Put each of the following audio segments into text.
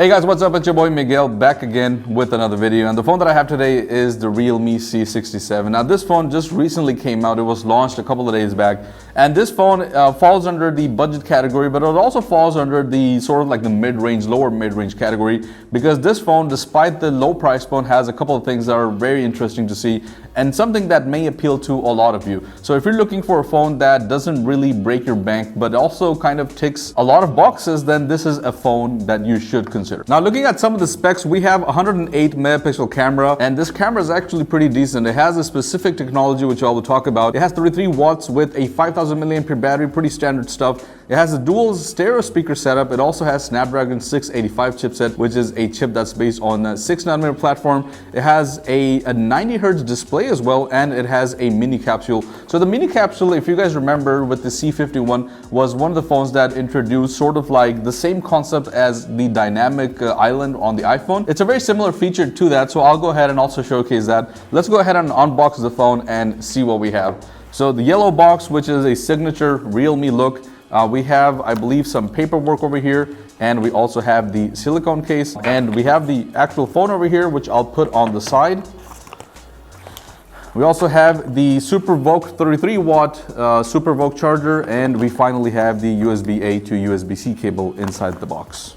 Hey guys, what's up? It's your boy Miguel back again with another video, and the phone that I have today is the Realme C67. Now this phone just recently came out. It was launched a couple of days back, and this phone falls under the budget category, but it also falls under the sort of like the mid-range, lower mid-range category, because this phone, despite the low price point, has a couple of things that are very interesting to see and something that may appeal to a lot of you. So if you're looking for a phone that doesn't really break your bank but also kind of ticks a lot of boxes, then this is a phone that you should consider. Now looking at some of the specs, we have a 108 megapixel camera, and this camera is actually pretty decent. It has a specific technology which I will talk about. It has 33 watts with a 5000 milliampere battery, pretty standard stuff. It has a dual stereo speaker setup. It also has Snapdragon 685 chipset, which is a chip that's based on a 6nm platform. It has a 90 Hz display as well, and it has a mini capsule. So the mini capsule, if you guys remember, with the C51 was one of the phones that introduced sort of like the same concept as the dynamic island on the iPhone. It's a very similar feature to that, so I'll go ahead and also showcase that. Let's go ahead and unbox the phone and see what we have. So the yellow box, which is a signature Realme look. We have, I believe, some paperwork over here, and we also have the silicone case, and we have the actual phone over here, which I'll put on the side. We also have the SuperVOOC 33 watt SuperVOOC charger, and we finally have the USB-A to USB-C cable inside the box.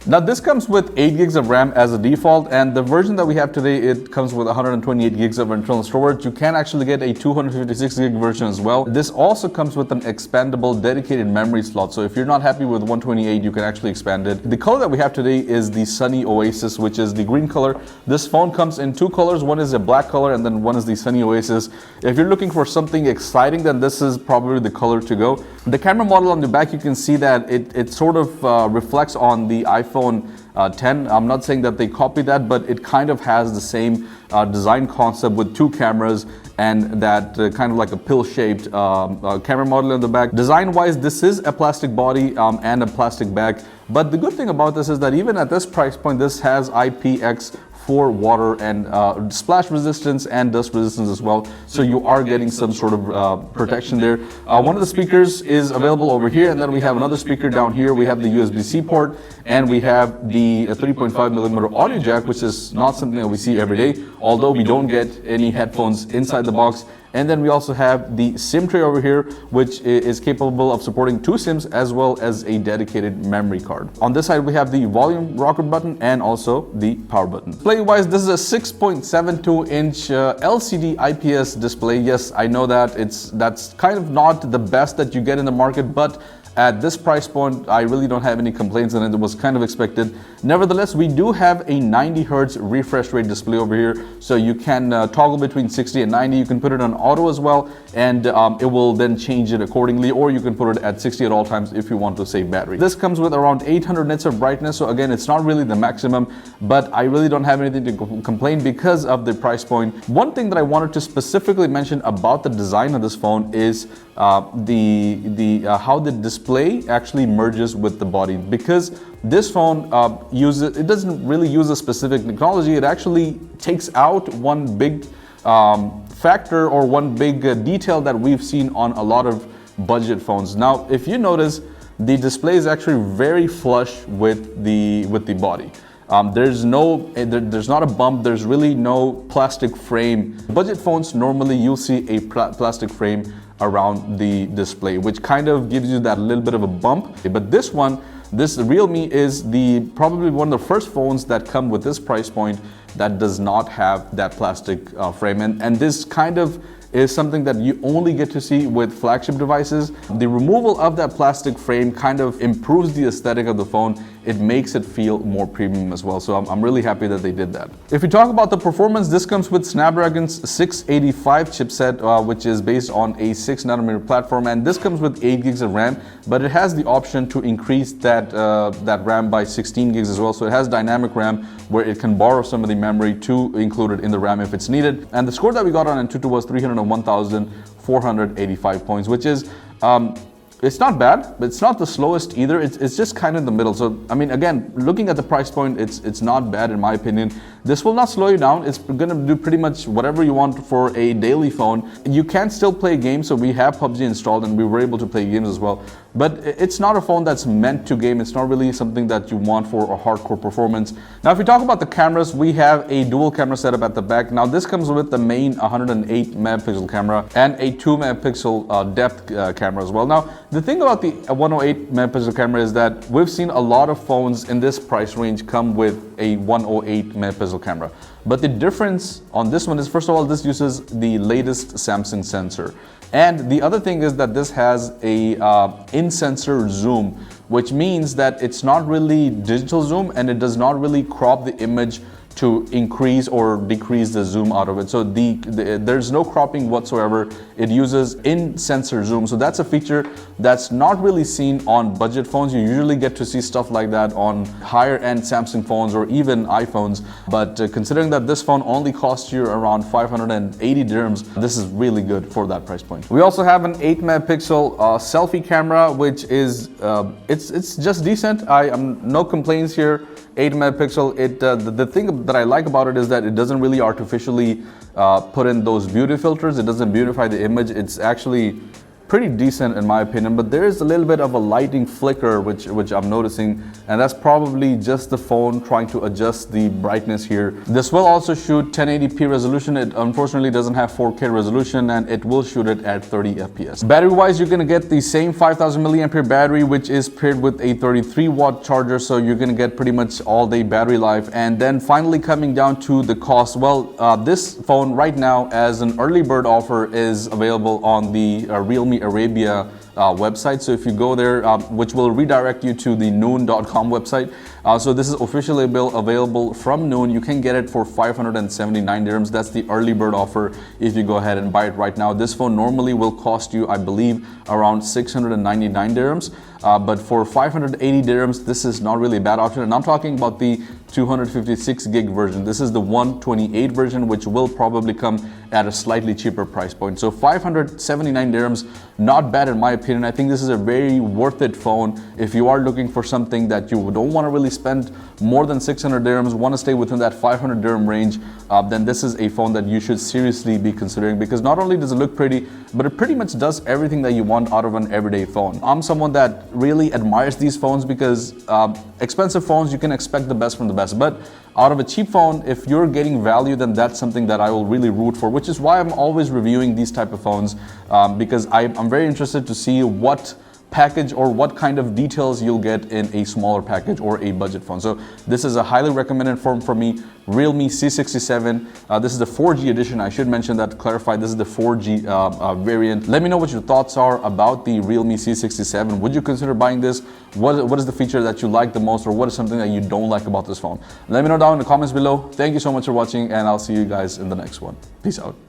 Now this comes with 8 gigs of RAM as a default, and the version that we have today, it comes with 128 gigs of internal storage. You can actually get a 256 gig version as well. This also comes with an expandable dedicated memory slot, so if you're not happy with 128, you can actually expand it. The color that we have today is the Sunny Oasis, which is the green color. This phone comes in two colors. One is a black color and then one is the Sunny Oasis. If you're looking for something exciting, then this is probably the color to go. The camera model on the back, you can see that it sort of reflects on the iPhone 10. I'm not saying that they copied that, but it kind of has the same design concept with two cameras and that kind of like a pill-shaped camera model in the back. Design-wise, this is a plastic body and a plastic back, but the good thing about this is that even at this price point, this has IPX for water and splash resistance and dust resistance as well, so you are getting some sort of protection there. One of the speakers is available over here, and then we have another speaker down here. We have the USB-C port, and we have the 3.5mm audio jack, which is not something that we see every day, although we don't get any headphones inside the box. And then we also have the SIM tray over here, which is capable of supporting 2 SIMs as well as a dedicated memory card. On this side, we have the volume rocker button and also the power button. Display-wise, this is a 6.72-inch LCD IPS display. Yes, I know that that's kind of not the best that you get in the market, but at this price point, I really don't have any complaints, and it was kind of expected. Nevertheless, we do have a 90 Hz refresh rate display over here, so you can toggle between 60 and 90. You can put it on auto as well, and it will then change it accordingly, or you can put it at 60 at all times if you want to save battery. This comes with around 800 nits of brightness, so again, it's not really the maximum, but I really don't have anything to complain because of the price point. One thing that I wanted to specifically mention about the design of this phone is how the display actually merges with the body, because this phone it doesn't really use a specific technology. It actually takes out one big factor or one big detail that we've seen on a lot of budget phones. Now, if you notice, the display is actually very flush with the body. There's not a bump. There's really no plastic frame. Budget phones, normally you'll see a plastic frame around the display, which kind of gives you that little bit of a bump. But this Realme is probably one of the first phones that come with this price point that does not have that plastic frame, and this kind of is something that you only get to see with flagship devices. The removal of that plastic frame kind of improves the aesthetic of the phone. It makes it feel more premium as well. So I'm really happy that they did that. If we talk about the performance, this comes with Snapdragon's 685 chipset, which is based on a 6nm platform, and this comes with 8 gigs of RAM, but it has the option to increase that RAM by 16 gigs as well. So it has dynamic RAM where it can borrow some of the memory to include it in the RAM if it's needed. And the score that we got on Antutu was 301,485 points, which is it's not bad, but it's not the slowest either. It's just kind of in the middle. So I mean, again, looking at the price point, it's not bad in my opinion. This will not slow you down. It's going to do pretty much whatever you want for a daily phone. You can still play games, so we have PUBG installed and we were able to play games as well. But it's not a phone that's meant to game. It's not really something that you want for a hardcore performance. Now, if we talk about the cameras, we have a dual camera setup at the back. Now, this comes with the main 108 megapixel camera and a 2 megapixel depth camera as well. Now, the thing about the 108 megapixel camera is that we've seen a lot of phones in this price range come with a 108 megapixel camera. But the difference on this one is, first of all, this uses the latest Samsung sensor. And the other thing is that this has a in-sensor zoom, which means that it's not really digital zoom and it does not really crop the image to increase or decrease the zoom out of it. So there's no cropping whatsoever. It uses in-sensor zoom. So that's a feature that's not really seen on budget phones. You usually get to see stuff like that on higher end Samsung phones or even iPhones. But considering that this phone only costs you around 580 dirhams, this is really good for that price point. We also have an 8 megapixel selfie camera, which is, it's just decent. No complaints here. 8 megapixel. The thing that I like about it is that it doesn't really artificially put in those beauty filters. It doesn't beautify the image. It's actually pretty decent in my opinion, but there is a little bit of a lighting flicker which I'm noticing, and that's probably just the phone trying to adjust the brightness here. This will also shoot 1080p resolution. It unfortunately doesn't have 4K resolution, and it will shoot it at 30 FPS. Battery wise, you're gonna get the same 5000 milliampere battery, which is paired with a 33 watt charger, so you're gonna get pretty much all day battery life. And then finally coming down to the cost, well, this phone right now as an early bird offer is available on the Realme Arabia website. So if you go there, which will redirect you to the noon.com website. So this is officially available from Noon. You can get it for 579 dirhams. That's the early bird offer if you go ahead and buy it right now. This phone normally will cost you, I believe, around 699 dirhams. But for 580 dirhams, this is not really a bad option. And I'm talking about the 256 gig version. This is the 128 version, which will probably come at a slightly cheaper price point. So 579 dirhams, not bad in my opinion. I think this is a very worth it phone. If you are looking for something that you don't want to really spend more than 600 dirhams, want to stay within that 500 dirham range, then this is a phone that you should seriously be considering, because not only does it look pretty, but it pretty much does everything that you want out of an everyday phone. I'm someone that really admires these phones because expensive phones, you can expect the best from the best, but out of a cheap phone, if you're getting value, then that's something that I will really root for, which is why I'm always reviewing these type of phones, because I'm very interested to see what package or what kind of details you'll get in a smaller package or a budget phone. So this is a highly recommended phone for me. Realme C67. This is the 4G edition. I should mention that to clarify. This is the 4G variant. Let me know what your thoughts are about the Realme C67. Would you consider buying this? What is the feature that you like the most, or what is something that you don't like about this phone? Let me know down in the comments below. Thank you so much for watching, and I'll see you guys in the next one. Peace out.